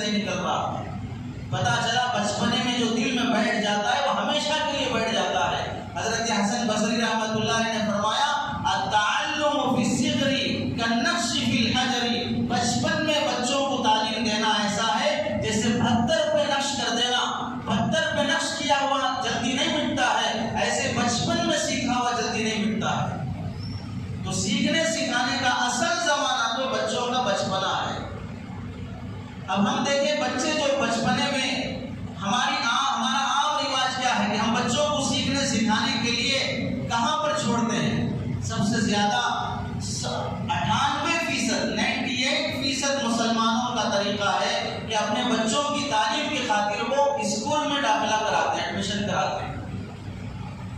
سے نکل رہا ہے. پتا چلا بچپنے میں جو دل میں بیٹھ جاتا ہے وہ ہمیشہ کے لیے بیٹھ جاتا ہے. حضرت حسن بصری رحمۃ اللہ علیہ نے فرمایا التعلم فی الصغر کالنقش فی الحجر. بچپن میں بچوں کو تعلیم دینا ایسا ہے جیسے پتھر پہ نقش کر دینا. پتھر پہ نقش کیا ہوا جلدی نہیں مٹتا ہے، ایسے بچپن میں سیکھا ہوا جلدی نہیں مٹتا ہے. تو سیکھنے سکھانے کا اصل زمانہ تو بچوں کا بچپنا ہے. اب ہم دیکھیں بچے جو بچپنے میں ہمارا عام رواج کیا ہے کہ ہم بچوں کو سیکھنے سکھانے کے لیے کہاں پر چھوڑتے ہیں؟ سب سے زیادہ 98% مسلمانوں کا طریقہ ہے کہ اپنے بچوں کی تعلیم کی خاطر وہ اسکول میں داخلہ کراتے ہیں، ایڈمیشن کراتے ہیں.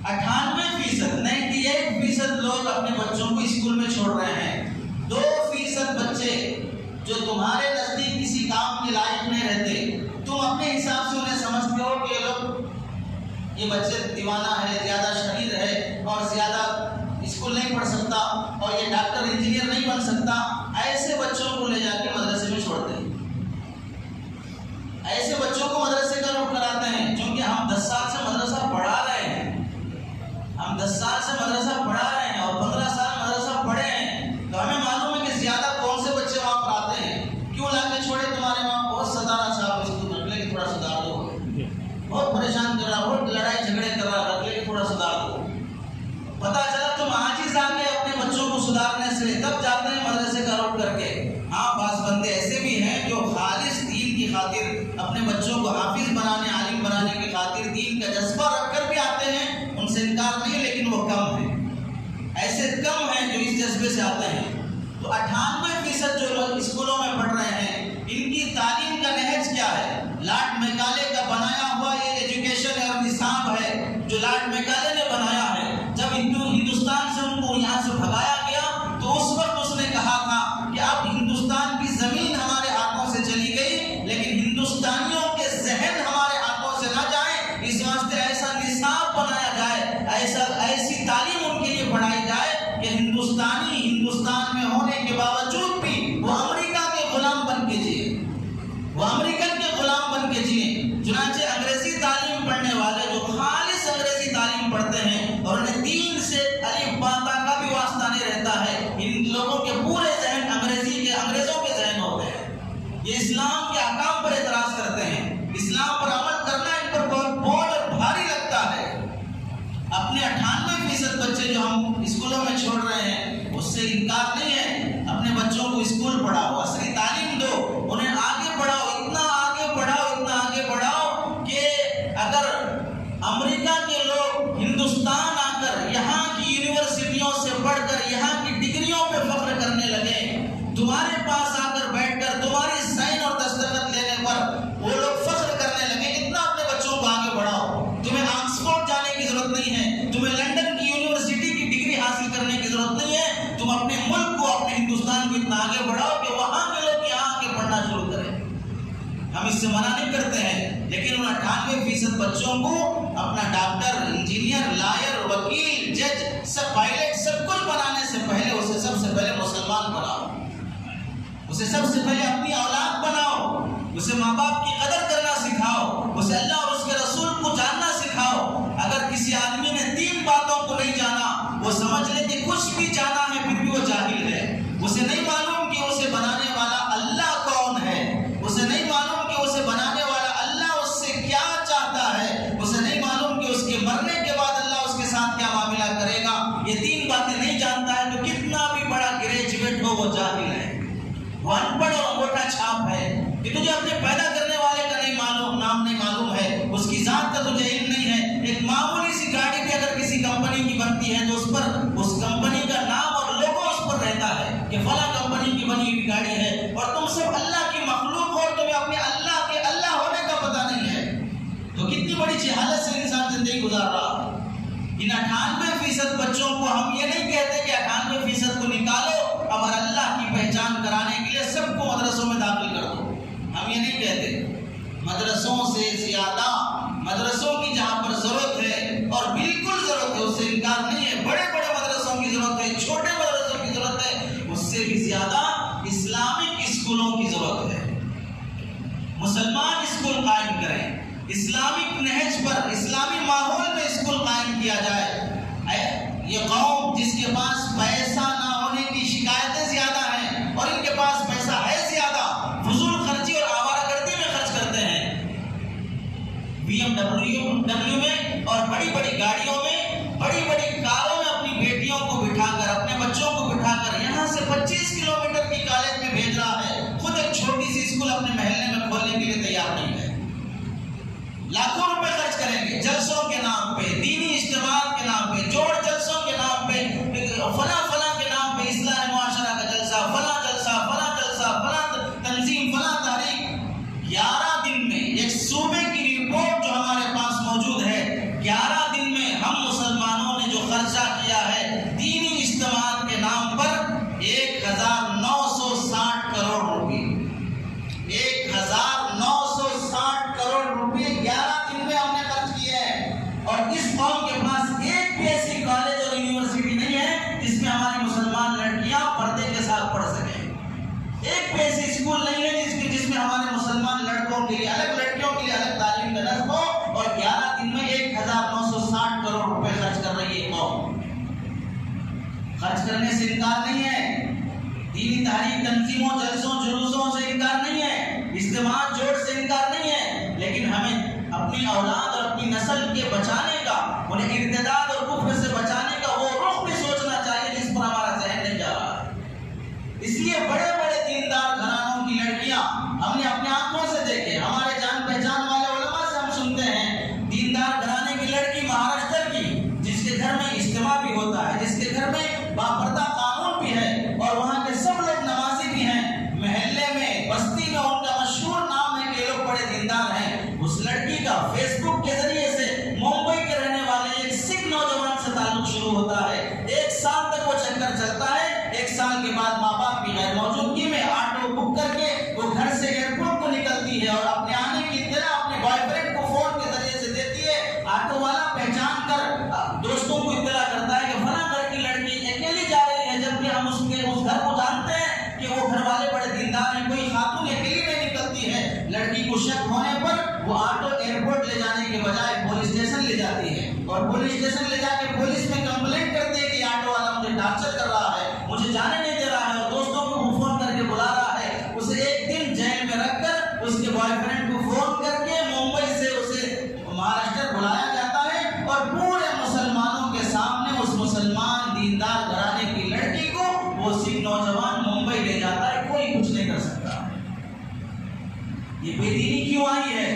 98% لوگ اپنے بچوں کو اسکول میں چھوڑ رہے ہیں. 2% بچے جو تمہارے نزدیک کسی کام کے لائق نہیں رہتے، تم اپنے حساب سے انہیں سمجھتے ہو کہ یہ بچے دیوانہ ہے، زیادہ شریر ہے اور زیادہ اسکول نہیں پڑھ سکتا اور یہ ڈاکٹر انجینئر نہیں بن سکتا، ایسے بچوں کو لے جا کے مدرسے میں چھوڑتے ہیں. ایسے بچوں کو مدرسے کا رخ کراتے ہیں. چونکہ ہم 10 سال سے مدرسہ پڑھا رہے ہیں، ہم 10 سال سے مدرسہ پڑھا رہے ہیں اور 15 سال مدرسہ پڑھے ہیں، تو ہمیں معلوم ہے کہ زیادہ کون سے بچے وہاں پر آتے ہیں. کیوں لا کے چھوڑے؟ تمہارے وہاں بہت ستارا صاحب اس کو رکھ لے کہ تھوڑا سدھار دو، بہت پریشان کر رہا، بہت لڑائی جھگڑے کر رہا، رکھ لے کہ تھوڑا سدھار دو. پتا چلا تم عاجز آ کے اپنے بچوں کو سدھارنے سے تب جاتے ہیں مدرسے کا رخ کر کے. ہاں بعض بندے ایسے بھی ہیں جو خالص دین کی خاطر اپنے بچوں کو حافظ بنانے، عالم بنانے کی خاطر دین کا جذبہ رکھ کر بھی آتے ہیں، ان سے انکار نہیں، لیکن وہ کم ہیں. ایسے کم ہیں جو اس جذبے سے آتے ہیں. تو 98% جو لوگ اسکولوں میں پڑھ رہے ہیں، ان کی تعلیم کا نہج کیا ہے؟ لارڈ میکالے کا بنایا ہوا یہ ایجوکیشن اور نصاب ہے جو لارڈ میکالے نے بنایا ہے. جب ہندوستان سے ان کو یہاں سے بھگایا گیا تو اس وقت اس نے کہا تھا کہ اب ہندوستان کی زمین ہمارے ہاتھوں سے چلی گئی، لیکن ہندوستانیوں کے ذہن ہمارے ہاتھوں سے نہ جائیں، اس واسطے ایسا نصاب بنایا جائے، ایسی تعلیم ان کے لیے پڑھائی جائے کہ ہندوستانی ہندوستان میں ہونے کے باوجود بھی وہ امریکہ کے غلام بن کے جیے، وہ امریکن کے غلام بن کے جیے. چنانچہ انگریزی تعلیم پڑھنے والے جو خالص انگریزی تعلیم پڑھتے ہیں اور انہیں دین سے الف با تا کا بھی واسطہ نہیں رہتا ہے، ان لوگوں کے پورے ذہن انگریزوں کے ذہن ہوتے ہیں. یہ اسلام کے احکام پر اعتراض کرتے ہیں، اسلام پر عمل کرنا ان پر بہت بوجھ اور بھاری لگتا ہے. اپنے 98% بچے جو ہم اسکولوں میں چھوڑ رہے ہیں اس سے انکار نہیں ہے. اپنے بچوں کو اسکول پڑھاؤ، عصری تعلیم دو، انہیں آگے پڑھاؤ، اتنا آگے پڑھاؤ کہ اگر امریکہ کے لوگ ہندوستان آ کر یہاں کی یونیورسٹیوں سے پڑھ کر یہاں کی ڈگریوں پہ فخر کرنے لگے، تمہارے پاس آ کر بیٹھ کر تمہاری سائن اور دستخط لینے پر وہ لوگ فخر کرنے لگے، اتنا اپنے بچوں کو آگے بڑھاؤ. تمہیں آکسفورڈ جانے کی ضرورت نہیں ہے، تمہیں لنڈن کی یونیورسٹی کی ڈگری حاصل کرنے کی ضرورت نہیں ہے. تم اپنے ملک کو، اپنے ہندوستان کو اتنا آگے بڑھاؤ کہ وہاں کے لوگ یہاں آ کے پڑھنا شروع کریں. ہم اس سے منع نہیں کرتے ہیں، لیکن ان 98% بچوں کو اپنا ڈاکٹر، انجینئر، لائر، وکیل، جج، سب پائلٹ، سب کچھ بنانے سے پہلے اسے سب سے پہلے مسلمان بناؤ، اسے سب سے پہلے اپنی اولاد بناؤ، اسے ماں باپ کی قدر کرنا سکھاؤ، اسے اللہ اور اس کے رسول کو جاننا سکھاؤ. اگر کسی آدمی نے 3 باتوں کو نہیں جانا، وہ سمجھ لے کہ کچھ بھی جانا ہے پھر بھی وہ جاہل ہے. اسے نہیں معلوم کہ اسے بنانے والا اللہ کون ہے، اسے نہیں معلوم کہ اسے بنانے والا اللہ اس سے کیا چاہتا ہے، اسے نہیں معلوم کہ اس کے مرنے کے بعد اللہ اس کے ساتھ کیا معاملہ کرے گا. یہ 3 باتیں نہیں جانتا ہے تو کتنا بھی بڑا گریجویٹ ہو وہ جاہل ہے، وہ ان پڑھ اور انگوٹھا چھاپ ہے. کہ تجھے اپنے پیدا کرنے والے کا نہیں معلوم، نام نہیں معلوم ہے، اس کی ذات کا تجھے علم نہیں ہے. ایک معمولی سی گاڑی بھی اگر کسی کمپنی کی بنتی ہے تو اس پر اس کمپنی کا نام اور لوگو اس پر رہتا ہے کہ فلاں کمپنی کی بنی ہوئی گاڑی ہے، اور تم سب اللہ کی مخلوق ہو اور تمہیں اپنے اللہ کے اللہ ہونے کا پتہ نہیں ہے. تو کتنی بڑی جہالت سے انسان زندگی گزار رہا ہے. ان 98% بچوں کو ہم یہ نہیں کہتے کہ 98% کو نکالو اب اللہ کی پہچان کرانے کے لیے سب کو مدرسوں میں داخل کر دو. ہم یہ نہیں کہتے. مدرسوں سے زیادہ مدرسوں کی جہاں پر ضرورت ہے اور بالکل ضرورت ہے، اس سے انکار نہیں ہے، بڑے بڑے مدرسوں کی ضرورت ہے، چھوٹے مدرسوں کی ضرورت ہے، اس سے بھی زیادہ اسلامک اسکولوں کی ضرورت ہے. مسلمان اسکول قائم کریں، اسلامک نہج پر اسلامی ماحول میں اسکول قائم کیا جائے۔ یہ قوم جس کے پاس پیسہ نہ ہونے کی شکایتیں زیادہ ہیں اور ان کے پاس پیسہ ہے زیادہ، فضول خرچی اور آوارہ گردی میں خرچ کرتے ہیں، BMW میں اور بڑی بڑی گاڑیوں میں، بڑی بڑی کاروں میں اپنی بیٹیوں کو بٹھا کر، اپنے بچوں کو بٹھا کر یہاں سے 25 کلومیٹر کی کالج میں بھیج رہا ہے، خود ایک چھوٹی سی اسکول اپنے محلے میں کھولنے کے لیے تیار نہیں ہے۔ لاکھوں روپے خرچ کریں گے جلسوں کے نام پہ، دینی اجتماعات کے نام پہ، جوڑ جلسوں کے نام پہ، فلاں فلاں کے نام پہ، اصلاح معاشرہ کا جلسہ، فلاں جلسہ، فلاں جلسہ، فلاں تنظیم، فلاں تاریخ۔ 11 دن میں ایک صوبے کی رپورٹ جو ہمارے پاس موجود ہے، 11 دن میں ہم مسلمانوں نے جو خرچہ کیا ہے دینی اجتماعات کے نام پر 1960 کروڑ روپے، 1960 کروڑ روپے 11 دن میں ہم نے خرچ کیے ہیں۔ اور اس قوم کے پاس ایک بھی ایسی کالج اور یونیورسٹی نہیں ہے جس میں ہماری مسلمان لڑکیاں پردے کے ساتھ پڑھ سکیں، ایک بھی ایسی اسکول نہیں ہے جس میں ہمارے مسلمان لڑکوں کے لیے الگ، لڑکیوں کے لیے الگ تعلیم کا نصب ہو، اور 11 دن میں 1960 کروڑ روپے خرچ کر رہی ہے قوم۔ خرچ کرنے سے انکار نہیں ہے، دینی تحریک تنظیموں، جلسوں، جلوسوں سے انکار نہیں ہے، اجتماعات جوڑ سے انکار نہیں ہے، لیکن ہمیں اپنی اولاد اور اپنی نسل کے بچانے کا، انہیں ارتداد اور کفر سے بچانے کا وہ رخ بھی سوچنا چاہیے جس پر ہمارا ذہن نہیں جا رہا ہے۔ اس لیے بڑے بڑے دیندار گھرانوں کی لڑکیاں ہم نے اپنے آنکھوں سے دیکھے، ہمارے جان پہچان والے علماء سے ہم سنتے ہیں، دیندار گھرانے کی لڑکی مہاراشٹر کی، جس کے گھر میں اجتماع بھی ہوتا ہے، جس کے گھر میں باپردہ قانون بھی ہے اور وہاں کے سب لوگ نمازی بھی ہیں، محلے میں، بستی میں ان کا مشہور نام ہے کہ لوگ بڑے دیندار ہیں۔ اس لڑکی کا فیس بک کے ذریعے سے ممبئی کے رہنے والے ایک سکھ نوجوان سے تعلق شروع ہوتا ہے، 1 سال تک وہ چکر چلتا ہے، 1 سال کے بعد ماں باپ کی غیر موجودگی میں آٹو بک کر کے وہ گھر سے ایئرپورٹ کو نکلتی ہے اور اپنے آنے کی اطلاع اپنے بوائے فرینڈ کو فون کے ذریعے سے دیتی ہے۔ آٹو والا پہچان کر دوستوں کو اطلاع کرتا ہے کہ فلاں گھر کی لڑکی اکیلی جا رہی ہے، جبکہ ہم اس گھر کو جانتے ہیں کہ وہ گھر والے بڑے دیندار ہیں، کوئی خاتون اکیلی نہیں نکلتی ہے۔ لڑکی کو شک ہونے پر وہ آٹو ایئرپورٹ لے جانے کے بجائے پولیس اسٹیشن لے جاتی ہے، اور پولیس اسٹیشن لے جا کے پولیس میں کمپلینٹ کرتے ہیں کہ آٹو والا مجھے ٹارچر کر رہا ہے، مجھے جانے نہیں دے رہا ہے، اور دوستوں کو فون کر کے بلا رہا ہے۔ اسے 1 دن جیل میں رکھ کر اس کے بوائے فرینڈ کو فون کر کے ممبئی سے اسے مہاراشٹر بلایا جاتا ہے، اور پورے مسلمانوں کے سامنے اس مسلمان دیندار گھرانے کی لڑکی کو وہ سکھ نوجوان ممبئی لے جاتا ہے، کوئی کچھ نہیں کر سکتا۔ یہ بے دینی کیوں آئی ہے؟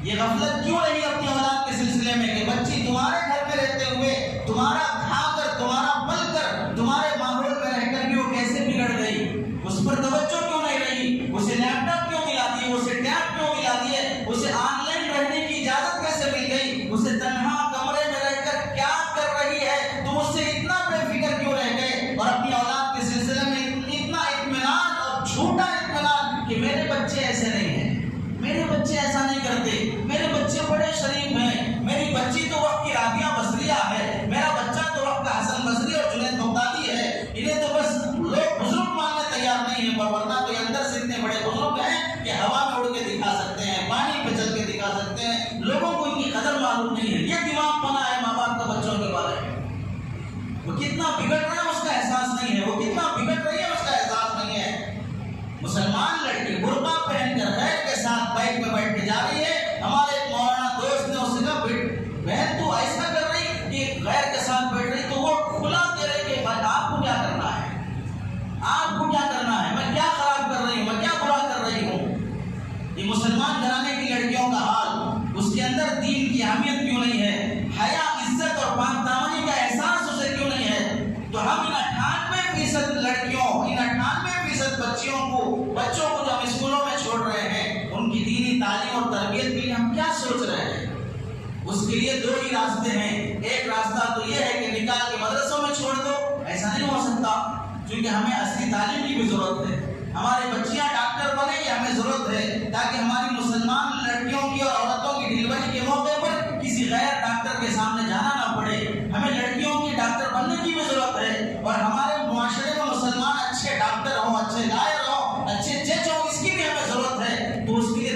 یہ غفلت کیوں رہی اپنی اولاد کے سلسلے میں کہ بچی تمہارے گھر میں رہتے ہوئے، تمہارا کھا کر، تمہارا پل کر، تمہارے ماحول میں رہ کر بھی وہ کیسے بگڑ گئی؟ اس پر توجہ کیوں نہیں رہی؟ اسے لیپ ٹاپ کیوں ملا دیے؟ اسے ٹیب کیوں ملا دیے؟ اسے آن لائن رہنے کی اجازت کیسے مل گئی؟ اسے تنہا کمرے میں رہ کر کیا کر رہی ہے؟ تم اس سے اتنا بے فکر کیوں رہ گئے؟ اور اپنی اولاد کے سلسلے میں اتنا اطمینان اور جھوٹا اطمینان کہ میرے بچے ایسے نہیں ہیں، میرے بچے ایسا نہیں کرتے، میرے بچے بڑے شریف ہیں، میری بچی تو وقت کی رابعہ بصریہ ہے، میرا بچہ تو وقت کا حسن بصری اور جنید بغدادی ہے، انہیں تو بس لوگ بزرگ ماننے تیار نہیں ہیں، ورنہ تو اندر سے اتنے بڑے بزرگ ہیں کہ ہوا میں اڑ کے دکھا سکتے ہیں، پانی پہ چل کے دکھا سکتے ہیں، لوگوں کو ان کی قدر معلوم نہیں ہے۔ یہ دماغ بنا ہے ماں باپ کا بچوں کے بارے میں۔ وہ کتنا بگڑ رہا ہے اس کا احساس نہیں ہے، وہ کتنا بگڑ رہی ہے اس کا احساس نہیں ہے۔ مسلمان لڑکی برقع پہن کر غیر کے ساتھ بائک پہ بیٹھ کے جا رہی ہے، ہمارے ایک مولانا دوست نے اسے کہا بہن تو ایسا کر رہی کہ غیر کے ساتھ بیٹھ رہی، تو وہ کھلا دے رہی کہ آپ کو کیا کرنا ہے، آپ کو کیا کرنا ہے، میں کیا خراب کر رہی ہوں، میں کیا برا کر رہی ہوں۔ یہ مسلمان گھرانے کی لڑکیوں کا حال، اس کے اندر دین کی اہمیت کیوں نہیں ہے، حیا، عزت اور پاک دامنی کا احساس اسے کیوں نہیں ہے؟ تو ہم ان 98% لڑکیوں، ان 98% بچوں کو جو ہم اسکولوں میں چھوڑ رہے ہیں، ان کی دینی تعلیم اور تربیت کے لیے ہم کیا سوچ رہے ہیں؟ اس کے لیے 2 ہی راستے ہیں۔ ایک راستہ تو یہ ہے کہ نکال کے مدرسوں میں چھوڑ دو، ایسا نہیں ہو سکتا، کیونکہ ہمیں اصلی تعلیم کی بھی ضرورت ہے، ہمارے بچیاں ڈاکٹر بنے یہ ہمیں ضرورت ہے، تاکہ ہماری مسلمان لڑکیوں کی اور عورتوں کی ڈلیوری کے موقع پر کسی غیر ڈاکٹر کے سامنے جانا نہ پڑے۔ ہمیں لڑکیوں کی ڈاکٹر بننے کی بھی ضرورت ہے، اور ہمارے معاشرے میں مسلمان اچھے ڈاکٹر ہوں، اچھے لائر ہوں، اچھے جج ہوں، اس کی بھی ہمیں ضرورت ہے۔ تو اس کے لیے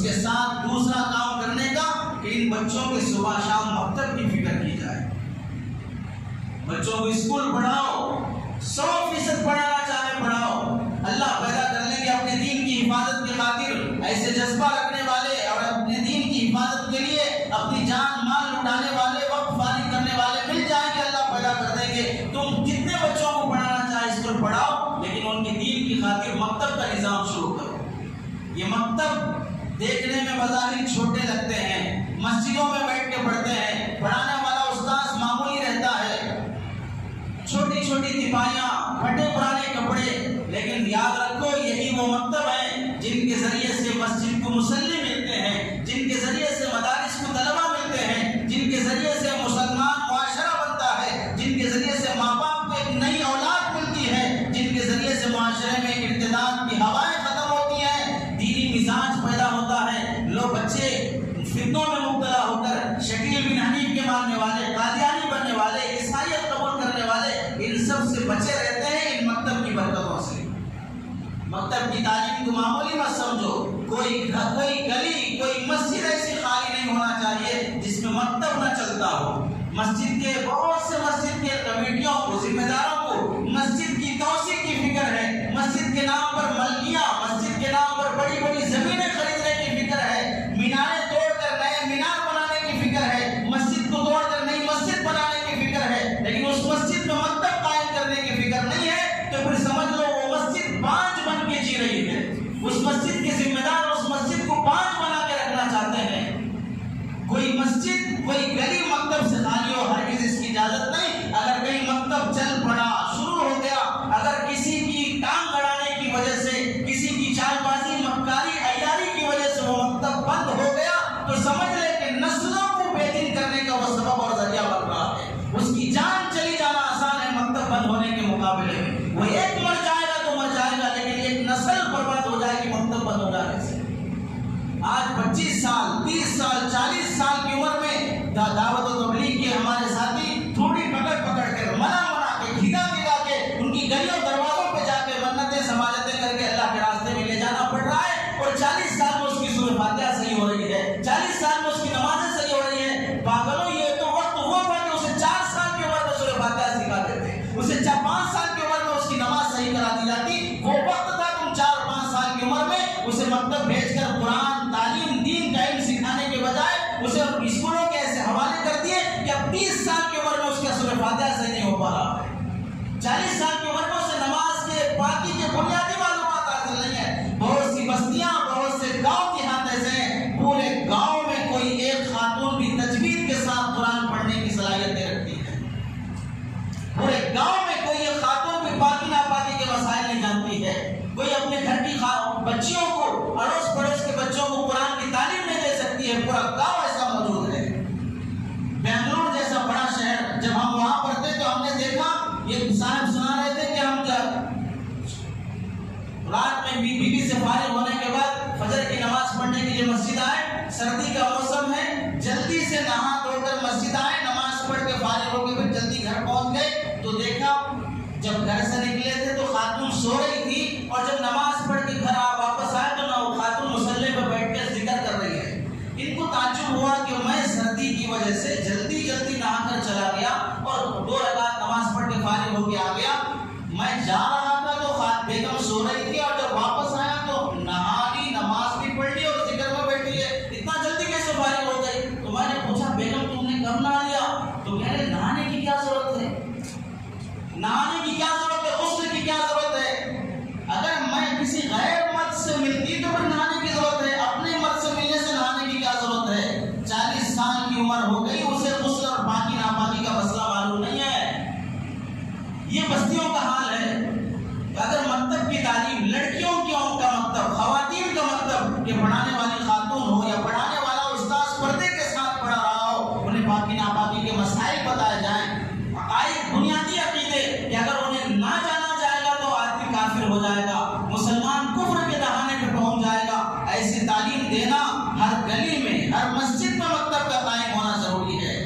کے ساتھ دوسرا کام کرنے کا کہ ان بچوں کے صبح شام مکتب کی فکر کی جائے. بچوں کو اسکول پڑھاؤ، 100% پڑھانا چاہے پڑھاؤ. اللہ پیدا کر لیں گے اپنے دین کی حفاظت کی خاطر ایسے جذبہ رکھنے والے اور اپنے دین کی حفاظت کے لیے اپنی جان مال لٹانے والے، وقت فارغ کرنے والے مل جائیں گے. اللہ پیدا کر دیں گے. تم جتنے بچوں کو پڑھانا چاہے اسکول پڑھاؤ، لیکن ان کی دین کی خاطر مکتب کا نظام شروع کرو. یہ مکتب دیکھنے میں بظاہر چھوٹے لگتے ہیں، مسجدوں میں بیٹھ کے پڑھتے ہیں، پڑھانے والا استاذ معمولی رہتا ہے، چھوٹی چھوٹی تپائیاں، پھٹے پرانے کپڑے، لیکن یاد رکھو یہی وہ مکتب ہیں جن کے ذریعے سے مسجد کو مصلی ملتے ہیں، جن کے ذریعے سے مدارس کو طلبہ ملتے ہیں، جن کے ذریعے سے مسلمان معاشرہ بنتا ہے، جن کے ذریعے سے ماں باپ کو ایک نئی اولاد ملتی ہے، جن کے ذریعے سے معاشرے میں ارتداد کی ہوائیں ختم ہوتی ہیں، دینی مزاج پیدا ہوتا ہے. لوگ بچے فتنوں میں مبتلا ہو کر شکیل بن حنیف کے ماننے والے، قادیانی بننے والے، عیسائیت قبول کرنے والے، ان سب سے بچے رہتے ہیں ان مکتب کی برکتوں سے. مکتب کی تعلیم کو معمولی مت سمجھو. کوئی گھر، کوئی گلی، کوئی مسجد ایسی خالی نہیں ہونا چاہیے جس میں مکتب نہ چلتا ہو. مسجد کے بہت سے مسجد کے کمیٹیوں کو، ذمہ داروں کو مسجد کی توسیع کی فکر ہے، مسجد کے نام پر ملکیاں، مسجد کے نام پر بڑی بڑی زمینیں خریدنے کی فکر ہے، میناریں توڑ کر نئے مینار بنانے کی فکر ہے، مسجد کو توڑ کر نئی مسجد بنانے کی فکر ہے، لیکن اس مسجد میں مکتب قائم کرنے کی فکر نہیں ہے. تو پھر سمجھ لو وہ مسجد بانجھ بن کے جی رہی ہے. اس مسجد کے ذمہ دار اس مسجد کو بانجھ بنا کے رکھنا چاہتے ہیں. کوئی مسجد، کوئی گلی مکتب سے خالی ہو، ہرگز اس کی اجازت نہیں. اگر کہیں مکتب چل پڑا، شروع ہو گیا، اگر کسی کی ٹانگ گڑانے کی وجہ سے، کسی کی چال بازی، مکاری، عیاری کی وجہ سے وہ مکتب بند ہو گیا، تو سمجھ لے کہ نسلوں کو بے دین کرنے کا وہ سبب اور ذریعہ بن رہا ہے. اس کی جان چلی جانا آسان ہے مکتب بند ہونے کے مقابلے میں. وہ ایک مر جائے گا تو مر جائے گا، لیکن ایک نسل برباد ہو جائے گی مکتب بند ہو جانے سے. آج 25 سال، 30 سال، 40 سال کی عمر میں دعوت و تبلیغ کے ہمارے ساتھی تھوڑی پکڑ کر، منا کے، کھگا کے ان کی گلیوں دروازوں پہ جا کے منتیں سماجتیں کر کے اللہ کے راستے میں لے جانا پڑ رہا ہے. اور 40 سال میں اس کی سورہ فاتحہ صحیح ہو رہی ہے، 40 سال میں اس کی نمازیں صحیح ہو رہی ہیں. پاگلوں، یہ تو وقت ہوا تھا کہ اسے 4 سال کی عمر میں سورہ فاتحہ سکھا دیتے، اسے 5 سال کی عمر میں اس کی نماز صحیح کرا دی جاتی. وہ وقت تھا تم 4-5 سال کی عمر میں اسے مکتب بھیج کر قرآن، تعلیم، دین کا علم سکھانے کے بجائے اسے اسکولوں کے ایسے حوالے کر دیے کہ اب 30 سال کی عمر میں اس کا سورہ فاتحہ صحیح نہیں ہو پا رہا ہے. 40 سال کی عمر میں اسے نماز کے پاکی کے بنیادی معلومات حاصل نہیں ہے. بہت سی بستیاں، بہت سے گاؤں دیہات ایسے ہیں، پورے گاؤں میں کوئی ایک خاتون بھی تجوید کے ساتھ قرآن پڑھنے کی صلاحیتیں رکھتی ہے. پورے گاؤں میں کوئی ایک خاتون بھی پاکی ناپاکی کے مسائل نہیں جانتی ہے. کوئی اپنے گھر کی بچیوں کو، اڑوس پڑوس کے بچوں کو قرآن کی تعلیم نہیں دے سکتی ہے. پورا گاؤں ایسا موجود ہے. بنگلور جیسا بڑا شہر، جب ہم وہاں پڑھتے تو ہم نے دیکھا، یہ صاحب سنا رہے تھے کہ ہم جب رات میں بیوی سے فارغ ہونے کے بعد فجر کی نماز پڑھنے کے لیے مسجد آئے، سردی کا موسم ہے، جلدی سے نہا دھو کر مسجد آئے، نماز پڑھ کے فارغ ہو کے پھر جلدی گھر پہنچ گئے. تو دیکھا جب گھر سے نکلے تھے تو خاتون سو رہی تھی، اور جب نماز پڑھ کے گھر واپس آئے تو نہ وہ خاتون مصلی پہ بیٹھ کے ذکر کر رہی ہے. ان کو تعجب ہوا کہ میں سردی کی وجہ سے جلدی نہا کر چلا گیا اور 2 رکعت نماز پڑھ کے فارغ ہو کے آ گیا. میں جا رہا تھا تو بیگم سو رہی تھی، اور جب واپس آیا تو نہا لی، نماز بھی پڑھ لی اور ذکر میں بیٹھی ہے. اتنا جلدی کیسے فارغ ہو گئی؟ تو میں نے پوچھا بیگم تم نے کب نہا لیا؟ تو کہہ رہے نہانے کی کیا ضرورت ہے، نہانے کی کیا ضرورت ہے، غسل کی کیا ضرورت ہے؟ اگر میں کسی غیر مرد سے ملتی تو پھر نہانے کی ضرورت ہے، اپنے مرد سے ملنے سے نہانے کی کیا ضرورت ہے؟ 40 سال کی عمر ہو گئی، اسے غسل اور پاکی ناپاکی کا مسئلہ معلوم نہیں ہے. یہ بستیوں کا حال ہے. اگر مکتب کی تعلیم، لڑکیوں کا مکتب، خواتین کا مکتب، کہ پڑھانے والی خاتون ہو یا پڑھانے والا استاذ پردے کے ساتھ پڑھا رہا ہو، انہیں پاکی ناپاکی کے مسائل بتائے جائیں، عقائد، بنیادی عقیدے، کہ اگر انہیں نہ جانا جائے گا تو آدمی کافر ہو جائے گا، مسلمان کفر کے دہانے پہ پہنچ جائے گا. ایسی تعلیم دینا ہر گلی میں، ہر مسجد میں مکتب کا قائم ہونا ضروری ہے.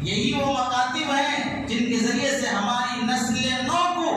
یہی وہ مکاتب ہیں جن کے ذریعے سے ہماری نسل نو کو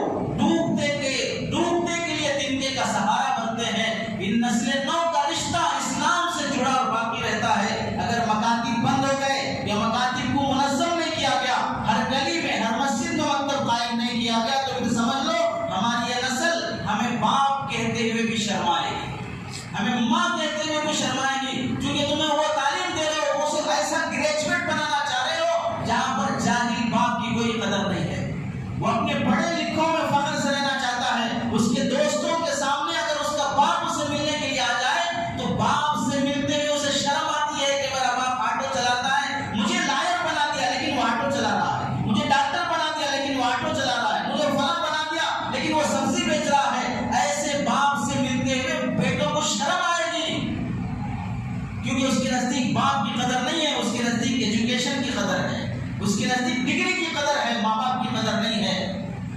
کیونکہ اس کے نزدیک باپ کی قدر نہیں ہے، اس کے نزدیک ایجوکیشن کی قدر ہے، اس کے نزدیک ڈگری کی قدر ہے، ماں باپ کی قدر نہیں ہے۔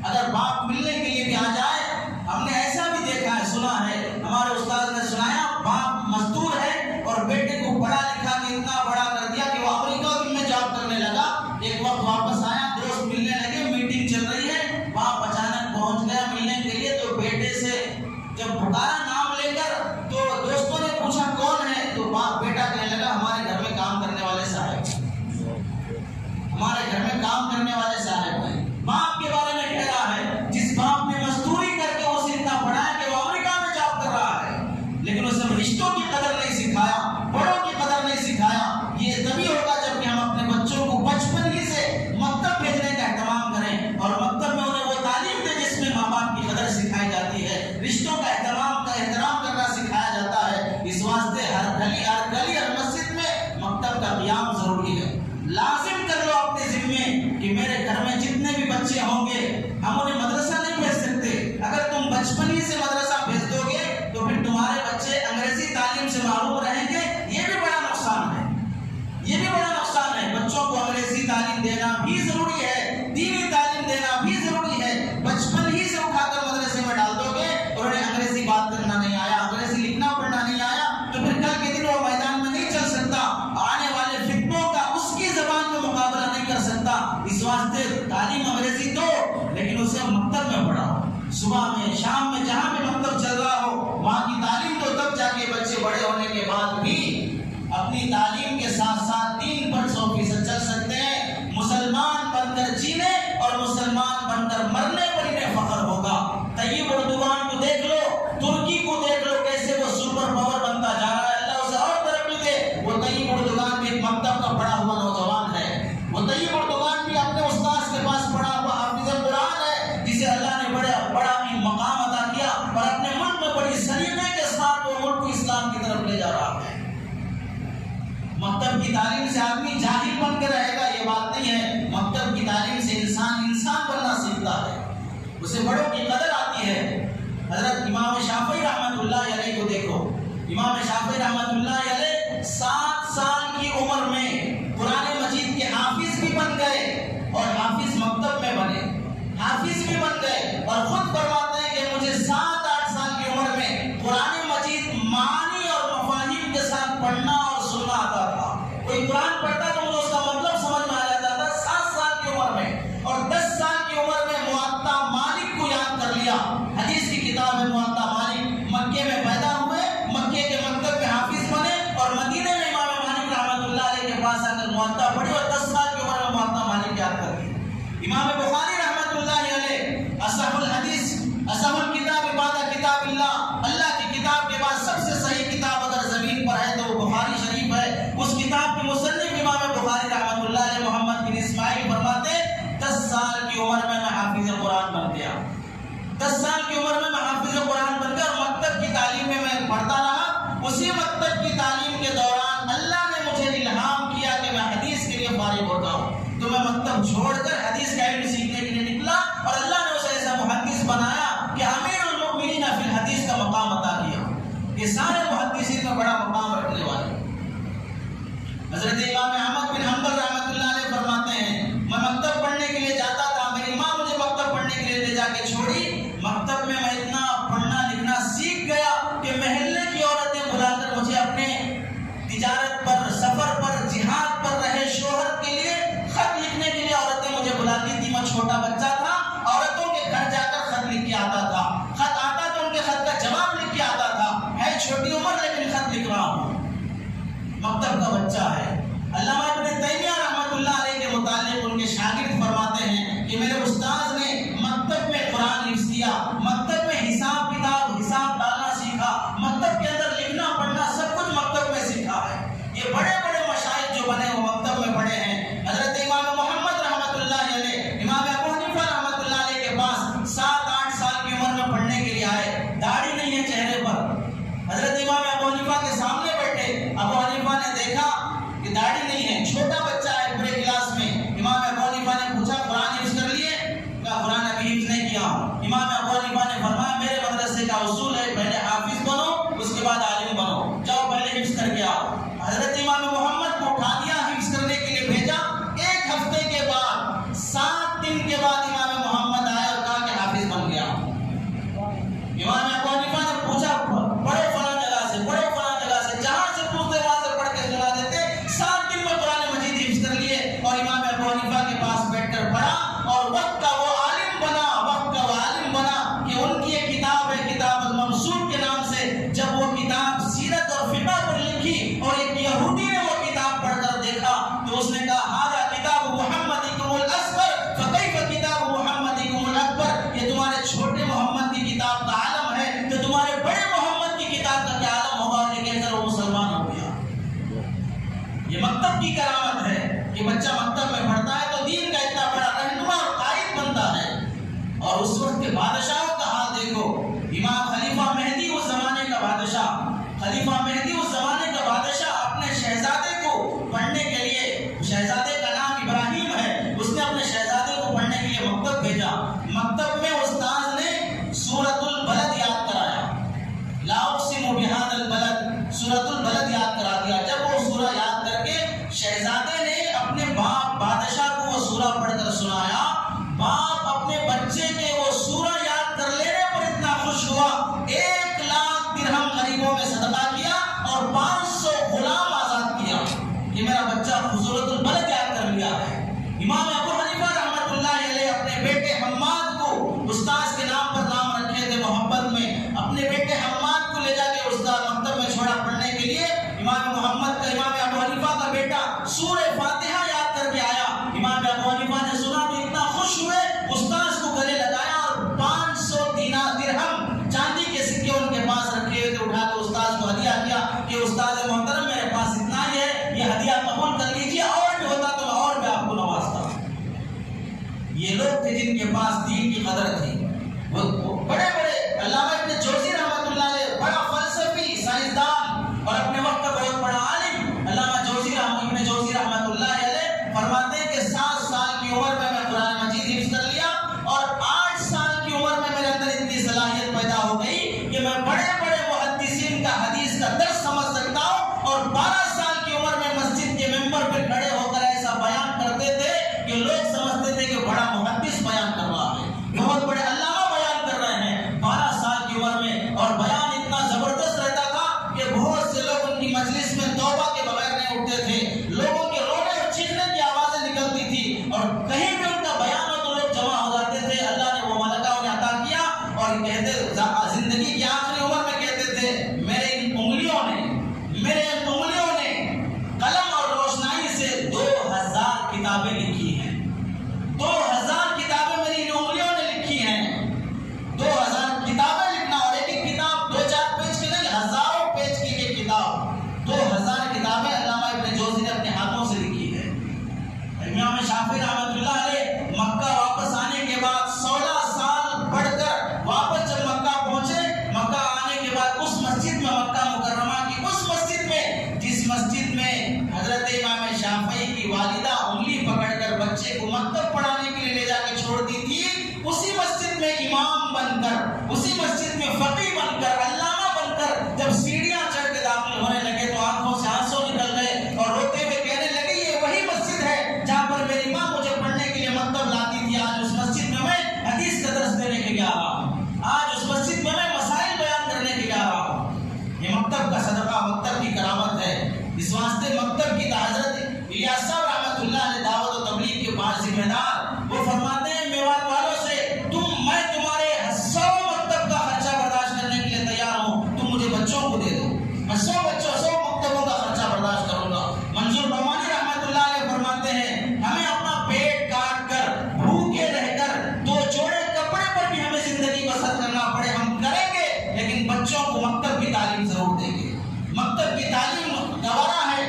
اگر باپ ملنے کے لیے بھی آ جائے، ہم نے ایسا بھی دیکھا ہے، سنا ہے، ہمارے استاد نے سنایا، باپ مزدور ہے اور بیٹے کو پڑھا لکھا کے اتنا بڑا کر دیا کہ وہ امریکہ میں جاب کرنے لگا۔ ایک وقت واپس آیا، دوست ملنے لگے، میٹنگ چل رہی ہے، باپ اچانک پہنچ گیا ملنے کے لیے، تو بیٹے سے جب پکارا نام لے کر، تو دوستوں نے پوچھا کون ہے، تو باپ بیٹا کہنے لگا ہمارے گھر میں کام کرنے والے صاحب، ہمارے گھر میں کام کرنے والے صاحب ہیں۔ باپ کے بارے میں کہہ رہا ہے، جس باپ نے مزدوری کر کے اسے اتنا پڑھایا کہ وہ امریکہ میں جاب کر رہا ہے، لیکن اسے رشتوں کی قدر نہیں سکھایا، بڑوں کی قدر نہیں سکھایا۔ یہ تبھی ہوگا جب کہ ہم اپنے بچوں کو بچپن ہی سے مکتب بھیجنے کا اہتمام کریں، اور مکتب میں انہیں وہ تعلیم دیں جس میں ماں باپ کی قدر سکھائی جاتی ہے، رشتوں کا احترام کرنا سکھایا جاتا ہے۔ اس واسطے ہر گلی ہر مسجد میں مکتب کا قیام ضروری ہے۔ لازم کر لو اپنے ذمے کہ میرے گھر میں جتنے بھی بچے ہوں گے، ہم انہیں مدرسہ نہیں بھیج سکتے۔ اگر تم بچپن ہی سے مدرسہ بھیج دو گے تو پھر تمہارے بچے انگریزی تعلیم سے محروم رہیں گے، یہ بھی بڑا نقصان ہے، یہ بھی بڑا نقصان ہے۔ بچوں کو انگریزی تعلیم دینا بھی ضروری ہے، دینی تعلیم دینا بھی ضروری ہے۔ بچپن ہی سے اٹھا کر مدرسے میں ڈال دو گے اور انہیں انگریزی بات کرنا نہیں آیا، انگریزی لکھنا پڑھنا نہیں آیا، تو پھر کل کے دن وہ میدان میں نہیں چل سکتا، آنے والے فتنوں کا اس کی زبان میں مقابلہ نہیں کر سکتا۔ اس واسطے تعلیم انگریزی دو، لیکن اسے مکتب میں پڑھاؤ، صبح میں شام میں جہاں بھی مکتب چل رہا ہو وہاں کی تعلیم دو، تب جا کے بچے بڑے ہونے کے بعد بھی اپنی تعلیم کے ساتھ ساتھ دین پر 100% چل سکتے ہیں۔ مسلمان بن کر جینے اور مسلمان بن کر مرنے پر انہیں فخر ہوگا۔ طیب اردوغان کو دیکھ لو، ترکی کو دیکھ لو، کیسے وہ سپر پاور بنتا جا رہا ہے، اللہ اسے اور ترقی دے۔ وہ طیب اردوغان بھی ایک مکتب کا پڑھا ہوا نوجوان ہے، وہ طیب اردوغان بھی اپنے استاذ کے پاس پڑھا ہوا حافظ قرآن ہے، جسے اللہ نے بڑا مقام عطا کیا، اور اپنے ملک میں بڑی سلیقے کے ساتھ وہ ملک کو اسلام کی طرف لے جا رہا ہے۔ مکتب کی تعلیم سے آدمی جاہل بن کے رہے گا، یہ بات نہیں ہے۔ مکتب کی تعلیم سے انسان بننا سیکھتا ہے، اسے بڑوں کی قدر آتی ہے۔ حضرت امام شافعی رحمۃ اللہ علیہ کو دیکھو، امام شافعی رحمۃ اللہ علیہ 7 سال کی عمر میں قرآن مجید کے حافظ بھی بن گئے، اور حافظ مکتب میں بنے، حافظ بھی بن گئے، اور خود فرماتے ہیں کہ مجھے 7-8 سال کی عمر میں قرآن مجید معانی اور مفاہیم کے ساتھ پڑھنا اور سننا آتا تھا۔ کوئی قرآن پڑھتا تو مجھے اس کا مطلب سمجھ میں آ جاتا تھا 7 سال کی عمر میں، اور 10 سال کی عمر میں موطا مالک کو یاد کر لیا۔ حدیث کی کتاب ہے موطا مالک، مکے میں پیدا ہوئے، مکے کے مکتب میں حافظ بنے، اور مدینے میں امام مالک رحمۃ اللہ علیہ کے پاس آ کر موطا پڑھی، اور 10 سال کی عمر میں موطا مالک یاد کر لی۔ امام بخاری رحمۃ اللہ علیہ اصح الحدیث، اصح الکتاب بعد کتاب اللہ، اللہ کی کتاب کے بعد سب سے صحیح کتاب اگر زمین پر ہے تو وہ بخاری شریف ہے۔ اس کتاب کے مصنف امام بخاری رحمۃ اللہ علیہ محمد بن اسماعیل فرماتے 10 سال کی عمر میں حافظ قرآن بن گیا، 10 سال کی عمر میں حافظ قرآن بن گیا، اور مکتب کی تعلیم میں پڑھتا رہا۔ اسی مکتب کی تعلیم کے دوران اللہ نے مجھے الہام کیا کہ میں حدیث کے لیے فارغ ہوتا ہوں، تو میں مکتب چھوڑ کر حدیث کا علم سیکھنے کے لیے نکلا، اور اللہ نے اسے ایسا محدث بنایا کہ امیر المؤمنین فی الحدیث کا مقام عطا کیا، کہ سارے محدثین میں بڑا مقام رکھنے والے۔ حضرت امام احمد بن حنبل رحمۃ اللہ علیہ فرماتے ہیں میں مکتب پڑھنے کے لیے جاتا تھا، میری ماں مجھے مکتب پڑھنے کے لیے لے جا کے چھوڑی، مکتب میں اتنا پڑھنا لکھنا سیکھ گیا کہ محلے کی عورتیں بلا کر مجھے اپنے تجارت پر، سفر پر، جہاد پر رہے شوہر کے لیے خط لکھنے کے لیے عورتیں مجھے بلاتی تھی۔ میں چھوٹا بچہ تھا، عورتوں کے گھر جا کر خط لکھ کے آتا تھا، خط آتا تو ان کے خط کا جواب لکھ کے آتا تھا، ہے چھوٹی عمر لیکن خط لکھ رہا ہوں، مکتب کا بچہ ہے۔ علامہ ابن تیمیہ رحمۃ اللہ علیہ کے متعلق ان کے شاگرد فرماتے ہیں کہ میرے استاذ نے مکتب میں قرآن حفظ کیا، مکتب میں حساب ڈالنا سیکھا، مکتب کے اندر لکھنا پڑھنا سب کچھ مکتب میں سیکھا ہے۔ یہ بڑے بڑے مشائخ حضرت امام محمد کو اٹھا دیا، حفظ کرنے کے لیے بھیجا۔ 1 ہفتے کے بعد 7 دن کے بعد امام محمد آئے اور کہا کہ حافظ بن گیا۔ امام ابو حنیفہ نے پوچھا پڑھو فلاں جگہ سے، پڑھو فلاں جگہ سے، جہاں سے پوچھتے وہاں سے پڑھ کے سنا دیتے۔ 7 دن میں قرآن مجید حفظ کر لیے اور امام ابو حنیفہ کے پاس بیٹھ کر پڑھا اور وقت کا وہ عالم بنا، وقت کا وہ عالم بنا کہ ان کی ایک کتاب ہے کتاب المبسوط کے نام سے۔ جب وہ کتاب سیرت اور فقہ پر لکھی اور ایک یہودی نے وہ کتاب پڑھ کر دیکھا تو اس نے کہا ہذا کتاب محمدکم الاصغر فکیف کتاب محمدکم الاکبر، یہ تمہارے چھوٹے محمد کی کتاب کا عالم ہے تو تمہارے بڑے محمد کی کتاب کا کیا عالم ہوگا؟ اور یہ کہہ کر وہ مسلمان ہو گیا۔ یہ مکتب کی کرامت ہے کہ بچہ مکتب میں پڑھتا ہے تو دین کا اتنا بڑا رہنما اور قائد بنتا ہے۔ اور اس وقت کے بادشاہوں کا حال دیکھو، امام خلیفہ مہدی اس زمانے کا بادشاہ، خلیفہ مہدی اس زمانے کا بادشاہ اپنے شہزادے کو پڑھنے کے لیے، شہزادے کا نام ابراہیم ہے، اس نے اپنے شہزادے کو پڑھنے کے لیے مکتب بھیجا۔ مکتب میں استاذ نے سورۃ البلد یاد کرایا، لا اقسم بہذا البلد، سورۃ البلد یاد کرا دیا۔ جب وہ سورہ یاد کر کے شہزادے نے اپنے باپ بادشاہ کو وہ سورہ پڑھ کر سنایا، باپ اپنے بچے کے وہ سورہ یاد کر لینے پر اتنا خوش ہوا، 1 لاکھ درہم غریبوں میں صدقہ کیا اور 500 غلام آزاد کیا کہ میرا بچہ سورۃ البلد یاد کر لیا ہے۔ امام ابو حنیفہ رحمۃ اللہ علیہ اپنے بیٹے حماد کو، استاذ کے نام پر نام رکھے تھے محبت میں، اپنے بیٹے حماد کو لے جا کے استاد مکتب میں چھوڑا پڑھنے کے لیے۔ امام محمد کا، امام ابو حنیفہ کا بیٹا سورہ فاتحہ یاد کر کے آیا، امام ابو حنیفہ نے سنا تو اتنا خوش ہوئے، استاذ کو گلے لگایا اور 500 درہم چاندی کے سکے ان کے پاس رکھے ہوئے تھے، اٹھا کے استاذ کو ہدیہ کیا کہ استاد محترم میرے پاس اتنا ہی ہے، یہ ہدیہ قبول کر لیجیے، اور بھی ہوتا تو میں اور بھی آپ کو نوازتا۔ یہ لوگ تھے جن کے پاس دین کی قدر تھی، وہ بڑے بڑے علامہ ابن جوزی رحمۃ اللہ علیہ، بڑا فلسفی سائنسدان اور اپنے وقت کا بہت بڑا عالم علامہ ابن جوزی رحمۃ اللہ علیہ فرماتے ہیں کہ 7 سال کی عمر میں قرآن مجید حفظ کر لیا اور 8 سال کی عمر میں میرے اندر اتنی صلاحیت پیدا ہو گئی کہ میں بڑے بڑے محدثین کا حدیث کا درس سمجھ سکتا ہوں، اور 12 سال کی عمر میں مسجد کے ممبر پہ کھڑے ہو کر ایسا بیان کرتے تھے کہ لوگ سمجھتے تھے کہ بڑا محدث بیان کر رہا ہے، بہت بڑے علامہ بیان کر رہے ہیں 12 سال کی عمر میں، اور بیان اتنا زبردست رہتا تھا کہ بہت سے لوگ ان کی مجلس میں توبہ کے بغیر نہیں اٹھتے تھے، لوگوں کے رونے اور چیخنے کی آوازیں نکلتی تھی، اور کہیں بھی ان کا بیان ہو تو لوگ جمع ہو جاتے تھے۔ اللہ نے وہ ملکہ انہیں عطا کیا اور کہتے زندگی کی آخری عمر میں کہتے تھے میرے ان انگلیوں نے قلم اور روشنائی سے 2000 کتابیں لکھی ہیں، 2000 کتابیں میری ان انگلیوں نے لکھی ہیں۔ 2000 کتابیں لکھنا، اور ایک ایک کتاب 2-4 پیج کی نہیں، ہزاروں پیج کی ایک کتاب، 2000 کتابیں علامہ ابن جوزی نے اپنے ہاتھوں سے لکھی ہے۔ امام شافعی رحمۃ اللہ علیہ مکہ واپس آنے کے بعد 16 سال پڑھ کر واپس جب مکہ پہنچے، مکہ آنے کے بعد اس مسجد میں، مکہ مکرمہ کی اس مسجد میں، جس مسجد میں حضرت امام شافعی کی والدہ انگلی پکڑ کر بچے کو مکتب پڑھانے کے لیے لے جا کے چھوڑ دی تھی، اسی مسجد میں امام بن کر، اسی مسجد میں فقیہ بن کر، علامہ بن کر جب سیڑھیاں چڑھ کے داخل ہونے لگے تو آنکھوں سے آنسو نکل گئے اور روتے ہوئے کہنے لگے یہ وہی مسجد ہے جہاں پر میری ماں مجھے پڑھنے کے لیے مکتب لاتی تھی، آج اس مسجد میں میں حدیث کا درس دینے کے لیے آ رہا ہوں، آج اس مسجد میں میں مسائل بیان کرنے کے لیے آ رہا ہوں۔ یہ مکتب کا صدقہ، مکتب کی کرامت ہے۔ اس واسطے مکتب کی حضرت الیاس صاحب رحمۃ اللہ علیہ دعوت و تبلیغ کے 5 ذمہ دار، وہ فرماتے ہیں میوات والوں سے میں تمہارے 100 مکتب کا خرچہ برداشت کرنے کے لیے تیار ہوں، تم مجھے بچوں کو دے دو، میں 100 مکتبوں کا خرچہ برداشت کروں گا۔ منظور بمانی رحمۃ اللہ علیہ فرماتے ہیں ہمیں اپنا پیٹ کاٹ کر، بھوکے رہ کر، 2 جوڑے کپڑے پر بھی ہمیں زندگی بسر کرنا پڑے ہم کریں گے، لیکن بچوں کو مکتب کی تعلیم ضرور دیں گے۔ مکتب کی تعلیم گوارا ہے،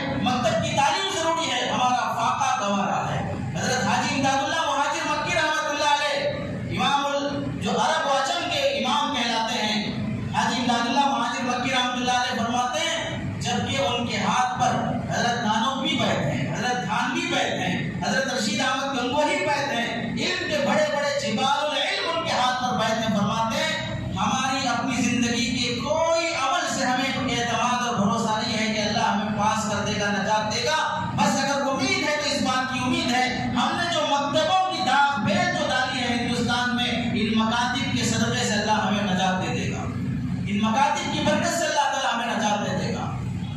درخواست کر دے گا، نجات دے گا۔ بس اگر امید ہے تو اس بات کی امید ہے، ہم نے جو مکتبوں کی داغ پہ جو ڈالی ہے ہندوستان میں، ان مکاتب کے صدقے سے اللہ ہمیں نجات دے دے گا، ان مکاتب کی برکت سے اللہ تعالیٰ ہمیں نجات دے دے گا۔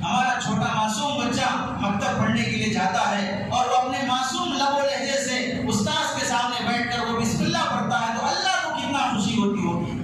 ہمارا چھوٹا معصوم بچہ مکتب پڑھنے کے لیے جاتا ہے اور وہ اپنے معصوم لب و لہجے سے استاذ کے سامنے بیٹھ کر وہ بسم اللہ پڑھتا ہے تو اللہ کو کتنا خوشی ہوتی ہوگی۔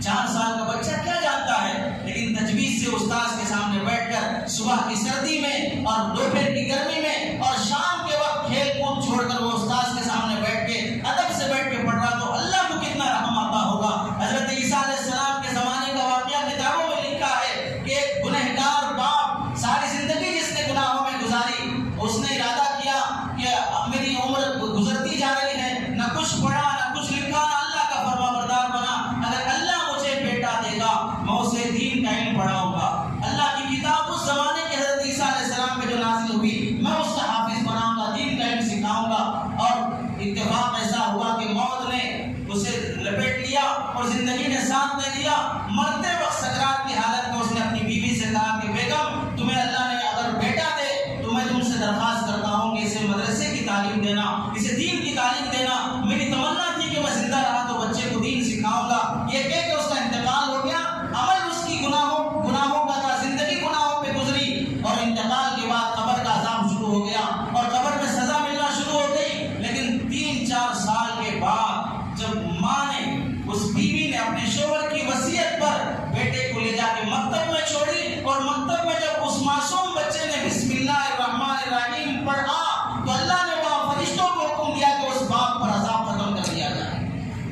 4 سال کا بچہ کیا جانتا ہے، لیکن تجویز سے استاذ کے سامنے بیٹھ کر صبح کی سردی میں اور دوپہر کی گرمی میں اور شام کے وقت کھیل کود چھوڑ کر وہ استاذ کے سامنے بیٹھ کے ادب سے بیٹھ کے پڑھ رہا تو اللہ کو کتنا رحم آتا ہوگا۔ حضرت عیسیٰ علیہ السلام کے زمانے کا واقعہ کتابوں میں لکھا ہے کہ ایک گنہگار باپ ساری زندگی جس نے گناہوں میں گزاری، اس نے ارادہ کیا کہ میری عمر گزرتی جا رہی ہے، نہ کچھ پڑھا نہ کچھ لکھا، نہ اللہ کا فرما بردار بنا، اگر اللہ مجھے بیٹا دے گا میں اسے دین کا علم پڑھاؤں گا۔ اللہ کی کتاب اس زمانے کے حضرت عیسیٰ علیہ السلام پہ جو نازل ہوئی، میں اس کا حافظ بناؤں گا، دین کا علم سکھاؤں گا۔ اور اتفاق ایسا ہوا کہ موت نے اسے لپیٹ لیا اور زندگی نے ساتھ دے دیا۔ مرتے وقت سکرات کی حالت میں اس نے اپنی بیوی سے کہا کہ بیگم تمہیں اللہ نے اگر بیٹا دے تو میں تم سے درخواست کرتا ہوں کہ اسے مدرسے کی تعلیم دینا، اسے دین کی تعلیم دینا۔ میری تمنا تھی کہ میں زندہ رہا تو بچے کو دین سکھاؤں گا۔ یہ کہہ کہ اس کا انتقال ہو گیا، عمل اس کی گناہوں کا تھا، زندگی گناہوں پہ گزری اور انتقال کے بعد قبر کا عذاب شروع ہو گیا اور قبر میں سزا ملنا شروع ہو گئی۔ لیکن 3-4 سال کے بعد جب ماں نے، اس بیوی نے اپنے شوہر کی وصیت پر بیٹے کو لے جا کے مکتب میں چھوڑی اور مکتب میں جب اس معصوم بچے نے بسم اللہ الرحمن الرحیم پڑھا تو اللہ نے وہاں فرشتوں کو حکم دیا کہ اس باپ پر عذاب ختم کر دیا جائے،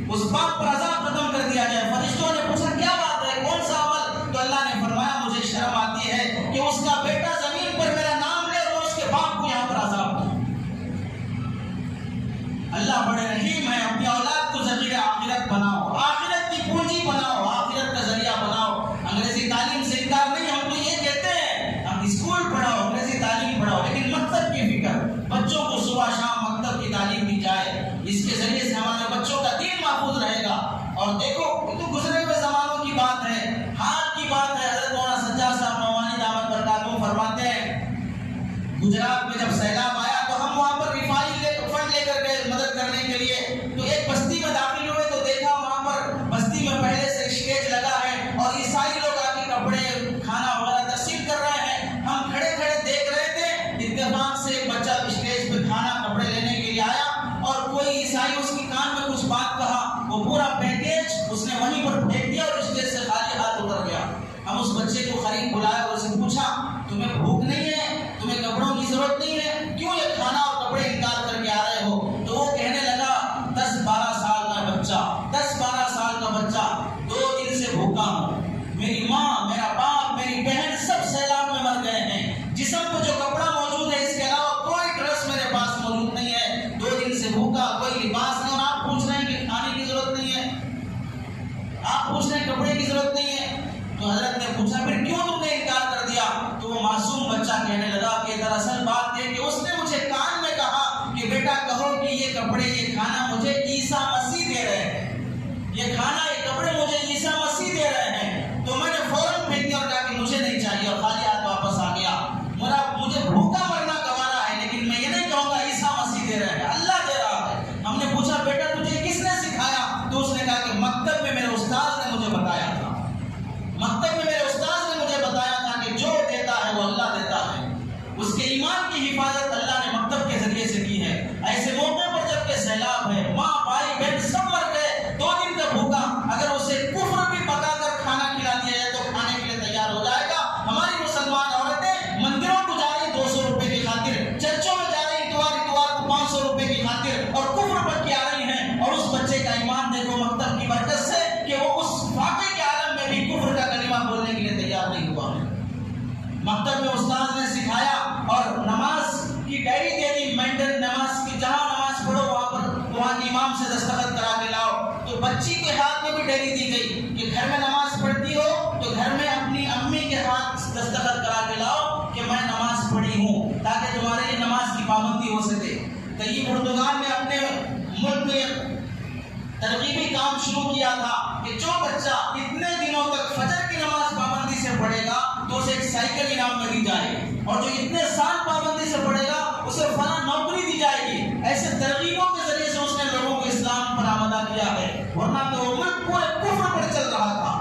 اس باپ پر عذاب ختم کر دیا جائے۔ فرشتوں نے پوچھا کیا بات ہے، کون سا عمل؟ تو اللہ نے فرمایا مجھے شرم آتی ہے کہ اس کا بیٹا زمین پر میرا نام لے اور اس کے باپ کو یہاں پر عذاب دے۔ اللہ بڑے رحیم ہے، اپنی اولاد کو ذخیرہ آخرت بناؤ، آخرت کی پونجی بناؤ، آخرت کا ذریعہ بناؤ۔ انگریزی تعلیم سے انکار نہیں، ہم تو یہ کہتے ہیں ہم اسکول پڑھاؤ، انگریزی تعلیم پڑھاؤ، لیکن مکتب کی فکر، بچوں کو صبح شام مکتب کی تعلیم دی جائے، اس کے ذریعے سے ہمارے بچوں کا دین محفوظ رہے گا۔ اور دیکھو یہ تو گزرے ہوئے زمانوں کی بات ہے، حال کی بات ہے۔ حضرت مولانا سجاد صاحب نعمانی دامت برکاتہ فرماتے ہیں گجرات میں جب سیلاب آیا تو ہم وہاں پر رفائی فنڈ لے کر گئے مدد کرنے کے لیے، تو ایک بستی میں داخل ہوئے تو دیکھا وہاں پر بستی میں پہلے سے اسٹیج لگا ہے اور عیسائی لوگ آ کے کپڑے کھانا وغیرہ تقسیم کر رہے ہیں۔ ہم کھڑے کھڑے دیکھ رہے تھے، اتفاق سے ایک بچہ اسٹیج پہ کھانا کپڑے لینے کے لیے آیا اور کوئی عیسائی اس کی کان میں کچھ بات کہا، وہ پورا پیکیج اس نے وہیں پر پھینک دیا اور اسٹیج سے خالی ہاتھ اتر گیا۔ ہم اس بچے کو قریب بلایا اور اسے پوچھا تمہیں بھوک نہیں ہے، تمہیں کپڑوں کی ضرورت نہیں ہے، کیوں یہ کھانا اور کپڑے انکار کر کے آ رہے ہو؟ تو وہ کہنے لگا 10-12 سال کا بچہ، 10-12 سال کا بچہ 2 دن سے بھوکا ہوں، میری ماں میرا باپ میری بہن سب سیلاب میں مر گئے ہیں، جسم پہ جو کپڑا موجود ہے اس کے علاوہ کوئی ڈریس میرے پاس موجود نہیں ہے، 2 دن سے بھوکا، کوئی لباس نہیں، اور آپ پوچھ رہے ہیں کہ کھانے کی ضرورت نہیں ہے، آپ پوچھ رہے ہیں کپڑے کی ضرورت نہیں ہے۔ تو حضرت نے پوچھا پھر کیوں تم نے انکار کر دیا؟ تو وہ معصوم بچہ کہنے لگا کہ دراصل بات یہ کہ اس نے مجھے کان میں کہا کہ بیٹا کہو کہ یہ کپڑے یہ کھانا مجھے عیسیٰ مسیح دے رہے ہیں، یہ کھانا یہ کپڑے مجھے عیسیٰ مسیح دے رہے ہیں۔ تو میں نے فوراً پھینک دیا اور کہا کہ مجھے نہیں چاہیے اور خالی ہاتھ واپس آ گیا۔ مجھے بھوکا مرنا گوارا ہے لیکن میں یہ نہیں کہوں گا عیسیٰ مسیح دے رہے ہیں، اللہ دے رہا ہے۔ ہم نے پوچھا بیٹا تجھے کس نے سکھایا؟ تو اس نے کہا کہ مکتب میں میرے استاد نے مجھے بتایا تھا، مکتب میں میرے استاد نے مجھے بتایا تھا کہ جو دیتا ہے وہ اللہ دیتا ہے، اس کے ایمان کی حفاظت اللہ نے مکتب کے ذریعے سے کی ہے۔ ایسے موقع پر جب کہ سیلاب ہے، ماں بھائی بہن سب مر گئے، 2 دن کا بھوکا، اگر اسے کفر بھی پکا کر کھانا کھلا دیا جائے تو کھانے کے لیے تیار ہو جائے گا۔ ہماری مسلمان عورتیں مندروں کو جا رہی 200 روپے کی خاطر، چرچوں میں جا رہی اتوار کو 500 روپے کی خاطر اور کفر پر کے آ رہی ہیں، اور اس بچے کا ایمان دیکھو مکتب کی برکت سے کہ وہ اس واقعے کے عالم میں بھی کفر کا کلمہ بولنے کے لیے تیار نہیں ہوا ہے۔ مکتب میں استاد نے سکھایا اور نماز کی ڈائری دے دی، مینڈن نماز کی، جہاں نماز پڑھو وہاں کی امام سے دستخط کرا کے لاؤ۔ تو بچی کے ہاتھ میں بھی ڈائری دی گئی کہ گھر میں نماز پڑھتی ہو تو گھر میں اپنی امی کے ہاتھ دستخط کرا کے لاؤ کہ میں نماز پڑھی ہوں، تاکہ تمہارے لیے نماز کی پابندی ہو سکے۔ طیب اردگان نے اپنے ملک میں ترغیبی کام شروع کیا تھا کہ جو بچہ اتنے دنوں تک فجر کی نماز پابندی سے پڑھے گا تو اسے ایک سائیکل انعام میں دی جائے گی، اور جو اتنے سال پابندی سے پڑھے گا اسے فلاں نوکری دی جائے گی۔ ایسے ترغیبوں کے ذریعے سے اس نے لوگوں کو اسلام پر آمادہ کیا ہے، ورنہ تو وہ ملک پورے کفر پر چل رہا تھا،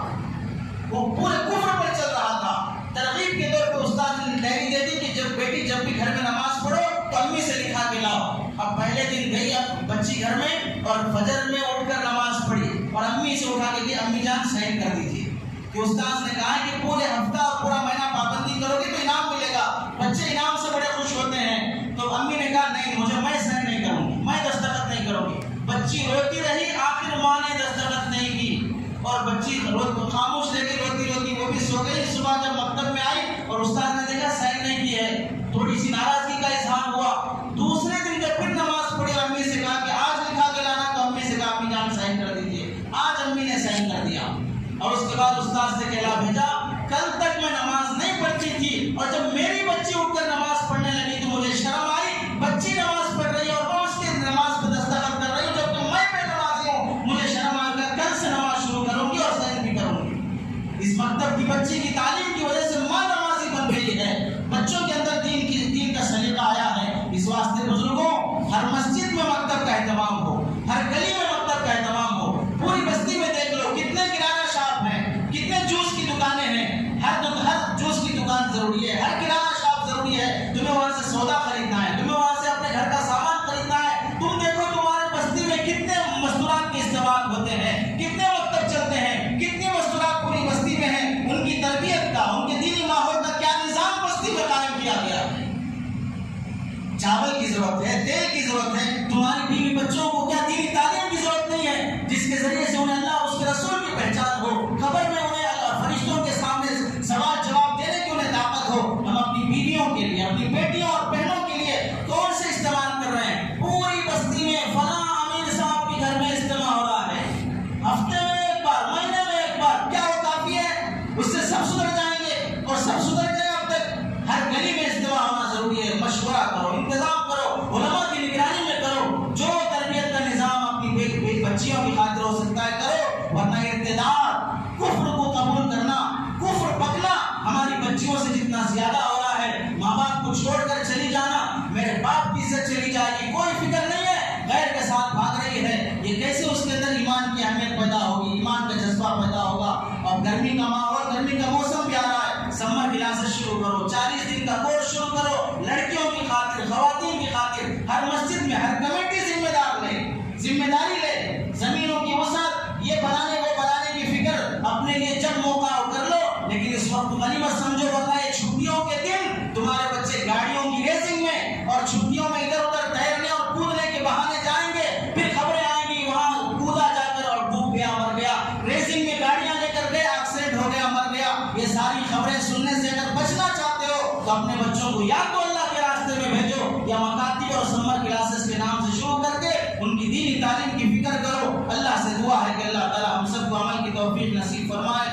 وہ پورے کفر پر چل رہا تھا۔ ترغیب کے طور پر استاد نے ڈائری دے دی کہ جب بیٹی جب بھی گھر میں نماز پڑھو تو امی سے لکھا کے لاؤ۔ اب پہلے دن گئی اب بچی گھر میں اور فجر میں اٹھ کر نماز پڑھی اور امی سے اٹھا کے دی، امی جان سائن کر دیجیے کہ استاد نے کہا ہے کہ پورے ہفتہ اور پورا مہینہ پابندی کرو گے تو انعام ملے گا۔ بچے انعام سے بڑے خوش ہوتے ہیں، تو امی نے کہا نہیں مجھے، میں سائن نہیں کروں گی، میں دستخط نہیں کروں گی۔ بچی روتی رہی، آخر ماں نے دستخط نہیں کی اور بچی خاموش رہ گئی، روتی روتی وہ بھی سو گئی۔ صبح جب مکتب میں آئی اور استاد نے دیکھا سائن نہیں کی ہے، تھوڑی سی ناراضگی کا اظہار ہوا۔ دوسرے دن جب پھر نماز پڑھی اور امی سے کہا کہ آج لکھا کے لانا، تو امی سے کہا امی جان سائن کر دیجیے۔ آج امی نے سائن کر دیا اور اس کے بعد استاد سے کہلا بھیجا کل تک میں نماز نہیں پڑھتی تھی اور جب میری بچی اٹھ کر نماز پڑھنے لگی تو مجھے شرم آئی۔ بچی نماز پڑھ رہی ہے اور میں اس کی نماز پہ دستخط کر رہی ہوں جبکہ میں بے نمازی ہوں، مجھے شرم آ کر کل سے نماز شروع کروں گی اور سائن بھی کروں گی۔ اس مکتب کی بچی کی تعلیم کی وجہ سے ماں نمازی بن گئی ہے، بچوں کے اندر دین کا سلیقہ آیا ہے۔ اس واسطے بزرگوں، ہر مسجد میں مکتب کا اہتمام ہو، ہر گلی میں مکتب کا اہتمام ہو۔ پوری بستی میں دیکھ لو کتنے کرانہ شاپ ہیں، کتنے جوس کی دکانیں ہیں، ہر جوس کی دکان ضروری ہے، ہر کرانہ شاپ ضروری ہے۔ تمہیں وہاں سے سودا خریدنا ہے، تمہیں وہاں سے اپنے گھر کا سامان خریدنا ہے۔ تم دیکھو تمہارے بستی میں کتنے مستورات کے استعمال ہوتے ہیں، کتنے مکتب چلتے ہیں، کتنی مستورات پوری بستی میں ہیں۔ ان کی تربیت کا، ان کے دینی ماحول کا کیا نظام بستی میں قائم کیا گیا ہے۔ چاول کی ضرورت ہے، تیل کی ضرورت ہے، تمہاری بیوی بچوں کو کیا دینی تعلیم کی ضرورت نہیں ہے جس کے ذریعے سے انہیں اللہ اور اس کے رسول کی پہچان ہو، خبر میں انہیں فرشتوں کے سامنے سوال جواب دینے کی انہیں طاقت ہو۔ ہم اپنی بیویوں کے لیے، اپنی بیٹیوں اور بہنوں کے لیے کون سے استعمال کر رہے ہیں؟ پوری بستی میں فلاں امیر صاحب کے گھر میں اجتماع ہو رہا ہے، ہفتے میں ایک بار، مہینے میں ایک بار، کیا وہ کافی ہے؟ اس سے سب سدھر جائیں گے اور سب سدھر گئے اب تک؟ ہر گلی میں اجتماع ہونا ضروری ہے، مشورہ کرو، انتظام کرو، علماء کی نگرانی میں کرو، جو تربیت کا نظام اپنی بچیوں کی خاطر ہو سکتا ہے کرو، ورنہ ارتداد، کفر کو قبول کرنا، کفر پکنا ہماری بچیوں سے جتنا زیادہ ہو رہا ہے۔ ماں باپ کو چھوڑ کر چلی جانا، میرے باپ کی عزت چلی جائے گی، کوئی فکر نہیں ہے، غیر کے ساتھ بھاگ رہی ہے، یہ کیسے اس کے اندر ایمان کی اہمیت پیدا ہوگی، ایمان کا جذبہ پیدا ہوگا۔ اور گرمی کا ماحول، گرمی کا موسم بھی آ رہا ہے، سمر کلاسز شروع کرو، 40 دن کا کورس شروع کرو، لڑکیوں کی خاطر، خواتین کی خاطر۔ ہر مسجد میں ہر کمیٹی ذمہ داری لے، زمینوں کی وسعت، یہ بنانے وہ بنانے کی فکر اپنے لیے جب موقع ہو کر لو، لیکن اس وقت غنیمت سمجھو، ورنہ یہ چھٹیوں کے دن تمہارے بچے گاڑیوں کی ریسنگ میں اور چھٹیوں میں ادھر ادھر تیرنے اور کودنے کے بہانے جائیں گے، پھر خبریں آئیں گی وہاں کودا جا کر اور ڈوب گیا، مر گیا، ریسنگ میں گاڑیاں لے کر گئے، ایکسیڈنٹ ہو گیا، مر گیا۔ یہ ساری خبریں سننے سے اگر بچنا چاہتے ہو تو اپنے بچوں کو یا تو اللہ کے راستے میں بھیجو یا مکاتب اور سمر کلاسز کے نام سے شروع کر کے ان کی دینی تعلیم کی فکر کرو۔ اللہ سے دعا ہے کہ اللہ تعالی ہم سب کو عمل کی توفیق نصیب فرمائے۔